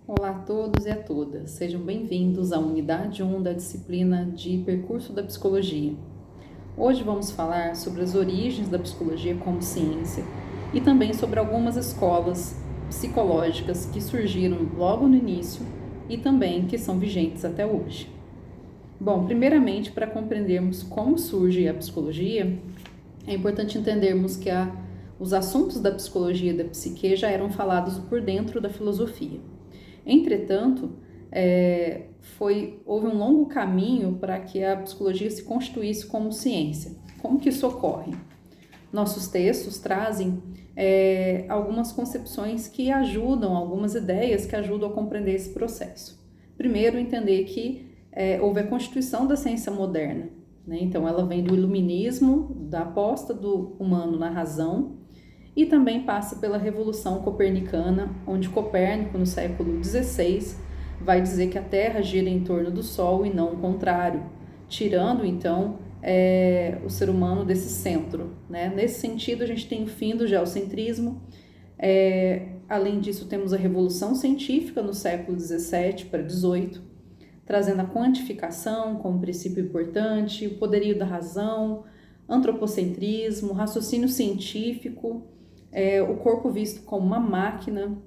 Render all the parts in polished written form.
Olá a todos e a todas, sejam bem-vindos à unidade 1 da disciplina de Percurso da Psicologia. Hoje vamos falar sobre as origens da psicologia como ciência e também sobre algumas escolas psicológicas que surgiram logo no início e também que são vigentes até hoje. Bom, primeiramente, para compreendermos como surge a psicologia, é importante entendermos que os assuntos da psicologia e da psique já eram falados por dentro da filosofia. Entretanto, houve um longo caminho para que a psicologia se constituísse como ciência. Como que isso ocorre? Nossos textos trazem algumas concepções que ajudam, algumas ideias que ajudam a compreender esse processo. Primeiro, entender que houve a constituição da ciência moderna, né? Então, ela vem do iluminismo, da aposta do humano na razão, e também passa pela Revolução Copernicana, onde Copérnico, no século XVI, vai dizer que a Terra gira em torno do Sol e não o contrário, tirando, então, o ser humano desse centro, né? Nesse sentido, a gente tem o fim do geocentrismo. Além disso, temos a Revolução Científica no século XVII para XVIII, trazendo a quantificação como princípio importante, o poderio da razão, antropocentrismo, raciocínio científico, o corpo visto como uma máquina,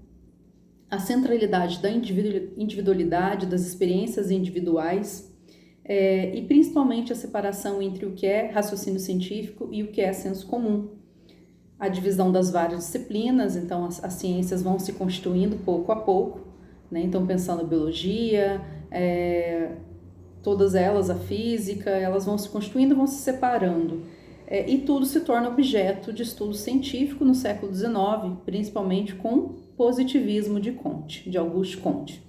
a centralidade da individualidade, das experiências individuais, e principalmente a separação entre o que é raciocínio científico e o que é senso comum. A divisão das várias disciplinas, então as ciências vão se constituindo pouco a pouco, né? Então pensando a biologia, todas elas, a física, elas vão se constituindo, vão se separando. E tudo se torna objeto de estudo científico no século XIX, principalmente com o positivismo de Auguste Comte.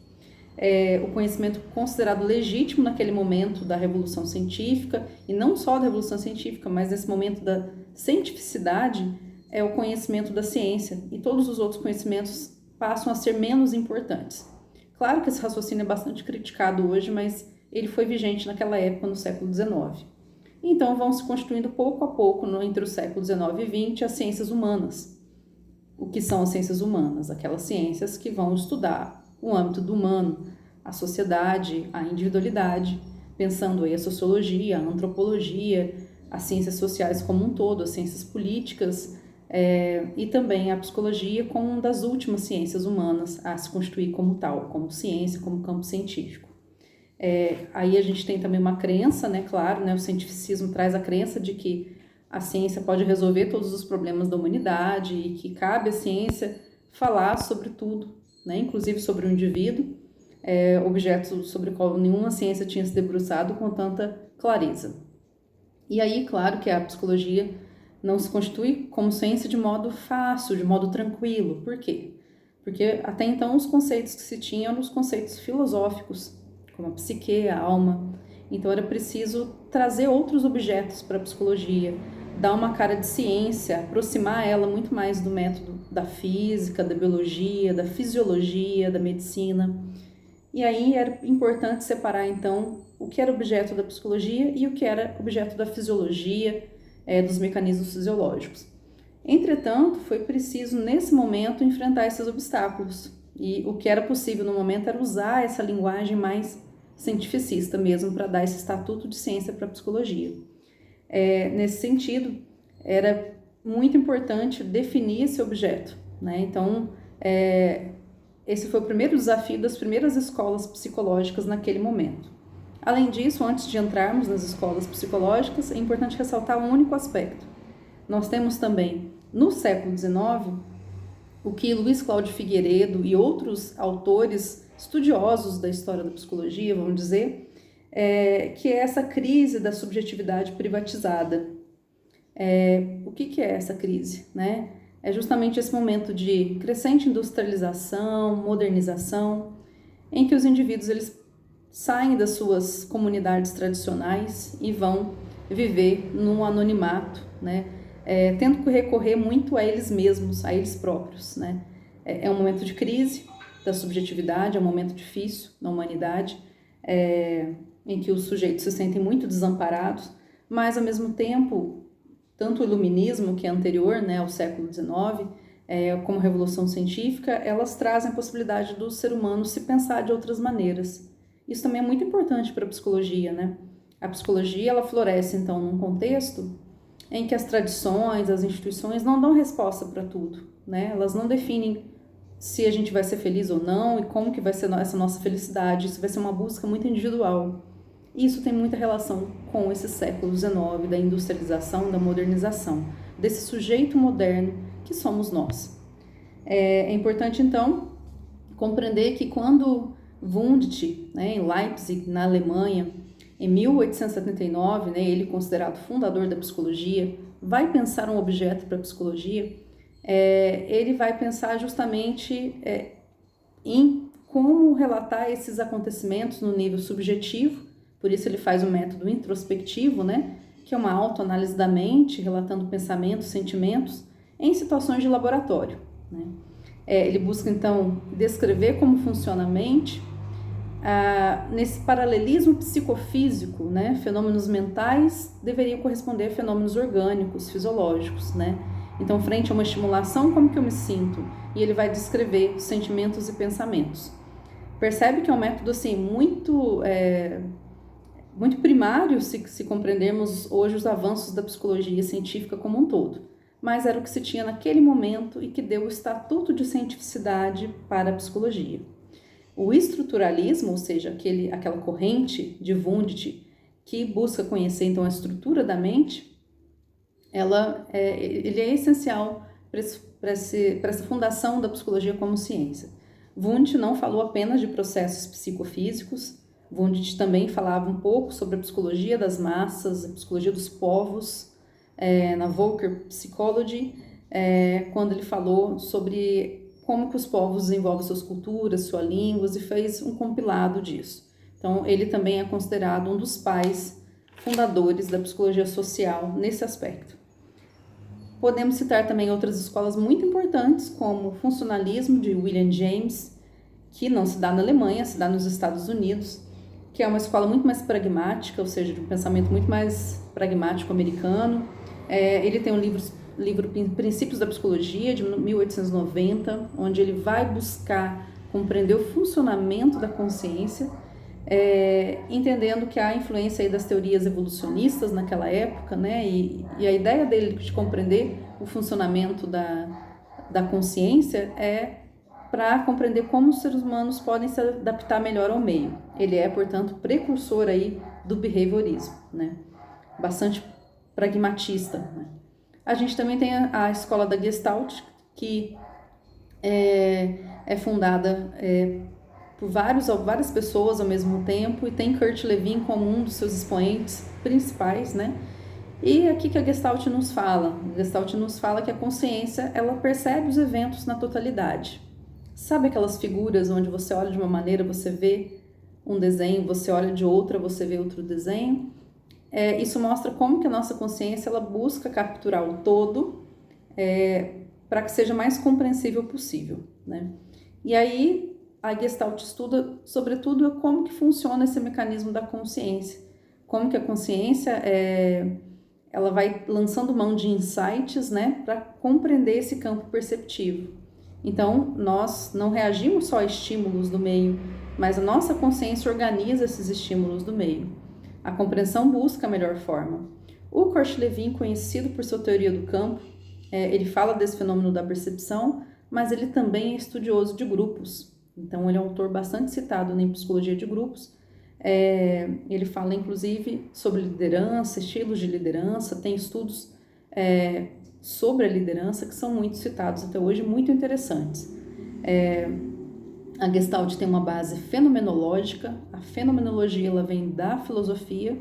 O conhecimento considerado legítimo naquele momento da Revolução Científica, e não só da Revolução Científica, mas nesse momento da cientificidade, é o conhecimento da ciência, e todos os outros conhecimentos passam a ser menos importantes. Claro que esse raciocínio é bastante criticado hoje, mas ele foi vigente naquela época, no século XIX. Então, vão se constituindo pouco a pouco, entre o século XIX e XX, as ciências humanas. O que são as ciências humanas? Aquelas ciências que vão estudar o âmbito do humano, a sociedade, a individualidade, pensando aí a sociologia, a antropologia, as ciências sociais como um todo, as ciências políticas, e também a psicologia como uma das últimas ciências humanas a se constituir como tal, como ciência, como campo científico. Aí a gente tem também uma crença, né, claro, né, o cientificismo traz a crença de que a ciência pode resolver todos os problemas da humanidade e que cabe à ciência falar sobre tudo, né, inclusive sobre o indivíduo, objeto sobre o qual nenhuma ciência tinha se debruçado com tanta clareza. E aí, claro que a psicologia não se constitui como ciência de modo fácil, de modo tranquilo. Por quê? Porque até então os conceitos que se tinham eram os conceitos filosóficos, como a psique, a alma. Então era preciso trazer outros objetos para a psicologia, dar uma cara de ciência, aproximar ela muito mais do método da física, da biologia, da fisiologia, da medicina. E aí era importante separar então o que era objeto da psicologia e o que era objeto da fisiologia, dos mecanismos fisiológicos. Entretanto, foi preciso nesse momento enfrentar esses obstáculos. E o que era possível no momento era usar essa linguagem mais cientificista mesmo para dar esse estatuto de ciência para a psicologia. Nesse sentido, era muito importante definir esse objeto, né? Então, esse foi o primeiro desafio das primeiras escolas psicológicas naquele momento. Além disso, antes de entrarmos nas escolas psicológicas, é importante ressaltar um único aspecto. Nós temos também, no século XIX, o que Luiz Cláudio Figueiredo e outros autores estudiosos da história da psicologia vão dizer, que é essa crise da subjetividade privatizada. O que é essa crise, né? É justamente esse momento de crescente industrialização, modernização, em que os indivíduos eles saem das suas comunidades tradicionais e vão viver num anonimato, né? Tendo que recorrer muito a eles mesmos, a eles próprios, né? É um momento de crise da subjetividade, é um momento difícil na humanidade, em que os sujeitos se sentem muito desamparados, mas ao mesmo tempo, tanto o iluminismo, que é anterior, né, ao século XIX, como revolução científica, elas trazem a possibilidade do ser humano se pensar de outras maneiras. Isso também é muito importante para a psicologia, né? A psicologia, ela floresce, então, num contexto em que as tradições, as instituições não dão resposta para tudo, né? Elas não definem se a gente vai ser feliz ou não e como que vai ser essa nossa felicidade. Isso vai ser uma busca muito individual. E isso tem muita relação com esse século XIX, da industrialização, da modernização, desse sujeito moderno que somos nós. É importante, então, compreender que quando Wundt, né, em Leipzig, na Alemanha, em 1879, né, ele considerado fundador da psicologia, vai pensar um objeto para a psicologia, ele vai pensar justamente em como relatar esses acontecimentos no nível subjetivo. Por isso ele faz o método introspectivo, né, que é uma autoanálise da mente, relatando pensamentos, sentimentos, em situações de laboratório, né. Ele busca, então, descrever como funciona a mente, nesse paralelismo psicofísico, né, fenômenos mentais deveriam corresponder a fenômenos orgânicos, fisiológicos, né. Então, frente a uma estimulação, como que eu me sinto? E ele vai descrever sentimentos e pensamentos. Percebe que é um método, assim, muito primário se compreendermos hoje os avanços da psicologia científica como um todo. Mas era o que se tinha naquele momento e que deu o estatuto de cientificidade para a psicologia. O estruturalismo, ou seja, aquela corrente de Wundt que busca conhecer então a estrutura da mente, ele é essencial para essa fundação da psicologia como ciência. Wundt não falou apenas de processos psicofísicos. Wundt também falava um pouco sobre a psicologia das massas, a psicologia dos povos, na Volcker Psychology, quando ele falou sobre como que os povos desenvolvem suas culturas, suas línguas, e fez um compilado disso. Então, ele também é considerado um dos pais fundadores da psicologia social nesse aspecto. Podemos citar também outras escolas muito importantes, como o funcionalismo de William James, que não se dá na Alemanha, se dá nos Estados Unidos, que é uma escola muito mais pragmática, ou seja, de um pensamento muito mais pragmático americano. Ele tem um livro Princípios da Psicologia, de 1890, onde ele vai buscar compreender o funcionamento da consciência, entendendo que há influência aí das teorias evolucionistas naquela época, né? E a ideia dele de compreender o funcionamento da consciência é para compreender como os seres humanos podem se adaptar melhor ao meio. Ele é, portanto, precursor aí do behaviorismo, né? Bastante pragmatista, né? A gente também tem a escola da Gestalt, que é fundada por várias pessoas ao mesmo tempo, e tem Kurt Lewin como um dos seus expoentes principais, né? E aqui que a Gestalt nos fala? A Gestalt nos fala que a consciência, ela percebe os eventos na totalidade. Sabe aquelas figuras onde você olha de uma maneira, você vê um desenho, você olha de outra, você vê outro desenho? Isso mostra como que a nossa consciência ela busca capturar o todo para que seja mais compreensível possível, né? E aí a Gestalt estuda, sobretudo, como que funciona esse mecanismo da consciência, como que a consciência ela vai lançando mão de insights, né, para compreender esse campo perceptivo. Então, nós não reagimos só a estímulos do meio, mas a nossa consciência organiza esses estímulos do meio. A compreensão busca a melhor forma. O Kurt Lewin, conhecido por sua teoria do campo, ele fala desse fenômeno da percepção, mas ele também é estudioso de grupos. Então, ele é um autor bastante citado em psicologia de grupos. Ele fala, inclusive, sobre liderança, estilos de liderança, tem estudos sobre a liderança que são muito citados até hoje, muito interessantes. A Gestalt tem uma base fenomenológica. A fenomenologia ela vem da filosofia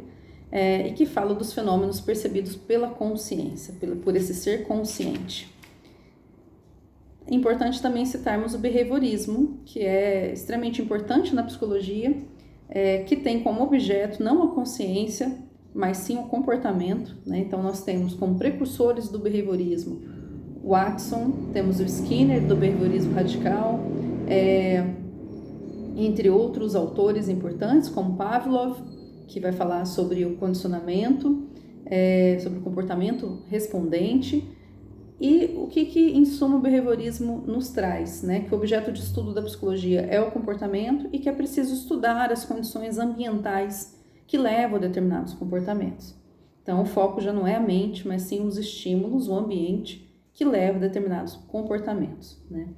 e que fala dos fenômenos percebidos pela consciência, por esse ser consciente. É importante também citarmos o behaviorismo, que é extremamente importante na psicologia, que tem como objeto não a consciência, mas sim o comportamento, né? Então, nós temos como precursores do behaviorismo o Watson, temos o Skinner, do behaviorismo radical, entre outros autores importantes, como Pavlov, que vai falar sobre o condicionamento, sobre o comportamento respondente, E o que em suma, o behaviorismo nos traz, né? Que o objeto de estudo da psicologia é o comportamento e que é preciso estudar as condições ambientais que levam a determinados comportamentos. Então, o foco já não é a mente, mas sim os estímulos, o ambiente que leva a determinados comportamentos, né?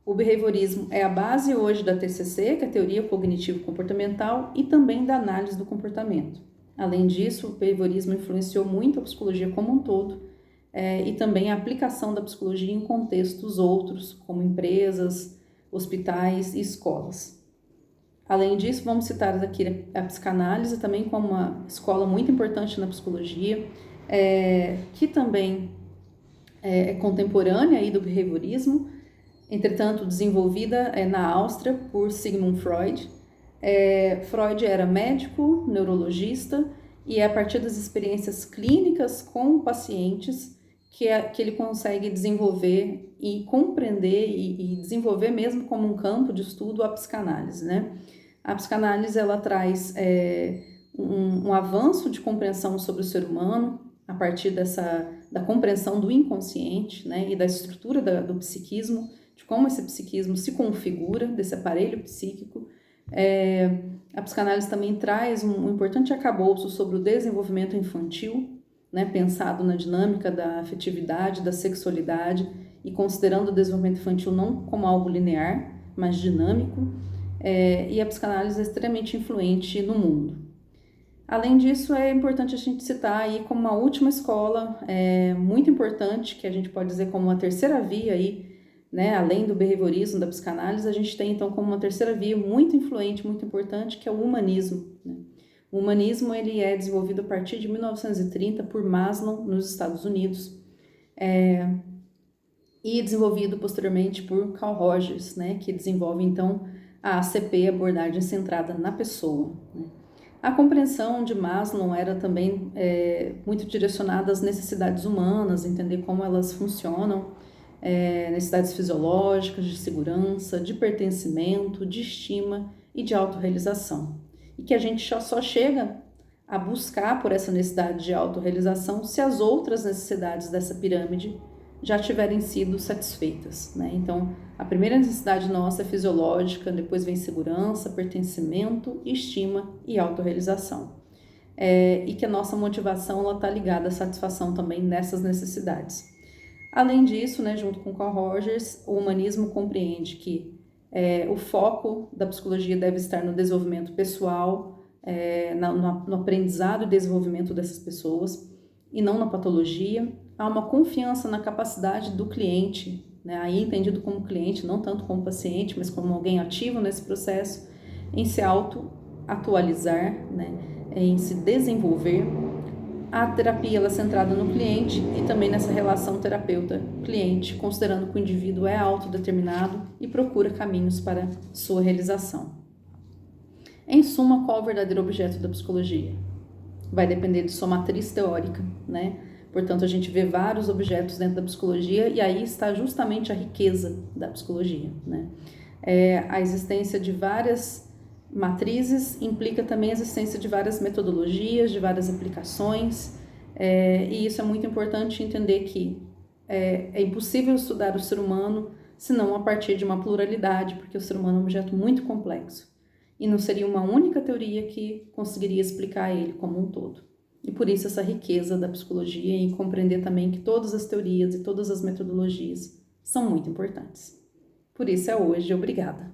O behaviorismo é a base hoje da TCC, que é a Teoria Cognitivo-Comportamental, e também da análise do comportamento. Além disso, o behaviorismo influenciou muito a psicologia como um todo, e também a aplicação da psicologia em contextos outros, como empresas, hospitais e escolas. Além disso, vamos citar aqui a psicanálise também como uma escola muito importante na psicologia, que também é contemporânea aí do behaviorismo, entretanto desenvolvida na Áustria por Sigmund Freud. Freud era médico, neurologista, e é a partir das experiências clínicas com pacientes que ele consegue desenvolver e compreender e desenvolver mesmo como um campo de estudo a psicanálise, né? A psicanálise, ela traz um avanço de compreensão sobre o ser humano a partir da compreensão do inconsciente, né, e da estrutura do psiquismo, de como esse psiquismo se configura, desse aparelho psíquico. A psicanálise também traz um importante arcabouço sobre o desenvolvimento infantil, né, pensado na dinâmica da afetividade, da sexualidade e considerando o desenvolvimento infantil não como algo linear, mas dinâmico. E a psicanálise é extremamente influente no mundo. Além disso, é importante a gente citar aí como uma última escola muito importante, que a gente pode dizer como uma terceira via aí, né, além do behaviorismo, da psicanálise, a gente tem então como uma terceira via muito influente, muito importante, que é o humanismo, né? O humanismo, ele é desenvolvido a partir de 1930 por Maslow, nos Estados Unidos, e desenvolvido posteriormente por Carl Rogers, né, que desenvolve então a ACP, abordagem centrada na pessoa, né? A compreensão de Maslow era também muito direcionada às necessidades humanas, entender como elas funcionam, necessidades fisiológicas, de segurança, de pertencimento, de estima e de autorrealização. E que a gente só chega a buscar por essa necessidade de autorrealização se as outras necessidades dessa pirâmide já tiverem sido satisfeitas, né? Então, a primeira necessidade nossa é fisiológica, depois vem segurança, pertencimento, estima e autorrealização. E que a nossa motivação está ligada à satisfação também nessas necessidades. Além disso, né, junto com Carl Rogers, o humanismo compreende que o foco da psicologia deve estar no desenvolvimento pessoal, no aprendizado e desenvolvimento dessas pessoas, e não na patologia. Há uma confiança na capacidade do cliente, né, aí entendido como cliente, não tanto como paciente, mas como alguém ativo nesse processo, em se auto-atualizar, né, em se desenvolver. A terapia ela é centrada no cliente e também nessa relação terapeuta-cliente, considerando que o indivíduo é autodeterminado e procura caminhos para sua realização. Em suma, qual é o verdadeiro objeto da psicologia? Vai depender de sua matriz teórica, né? Portanto, a gente vê vários objetos dentro da psicologia e aí está justamente a riqueza da psicologia, né? A existência de várias matrizes implica também a existência de várias metodologias, de várias aplicações, e isso é muito importante entender que é impossível estudar o ser humano senão a partir de uma pluralidade, porque o ser humano é um objeto muito complexo e não seria uma única teoria que conseguiria explicar ele como um todo. E por isso essa riqueza da psicologia em compreender também que todas as teorias e todas as metodologias são muito importantes. Por isso é hoje. Obrigada.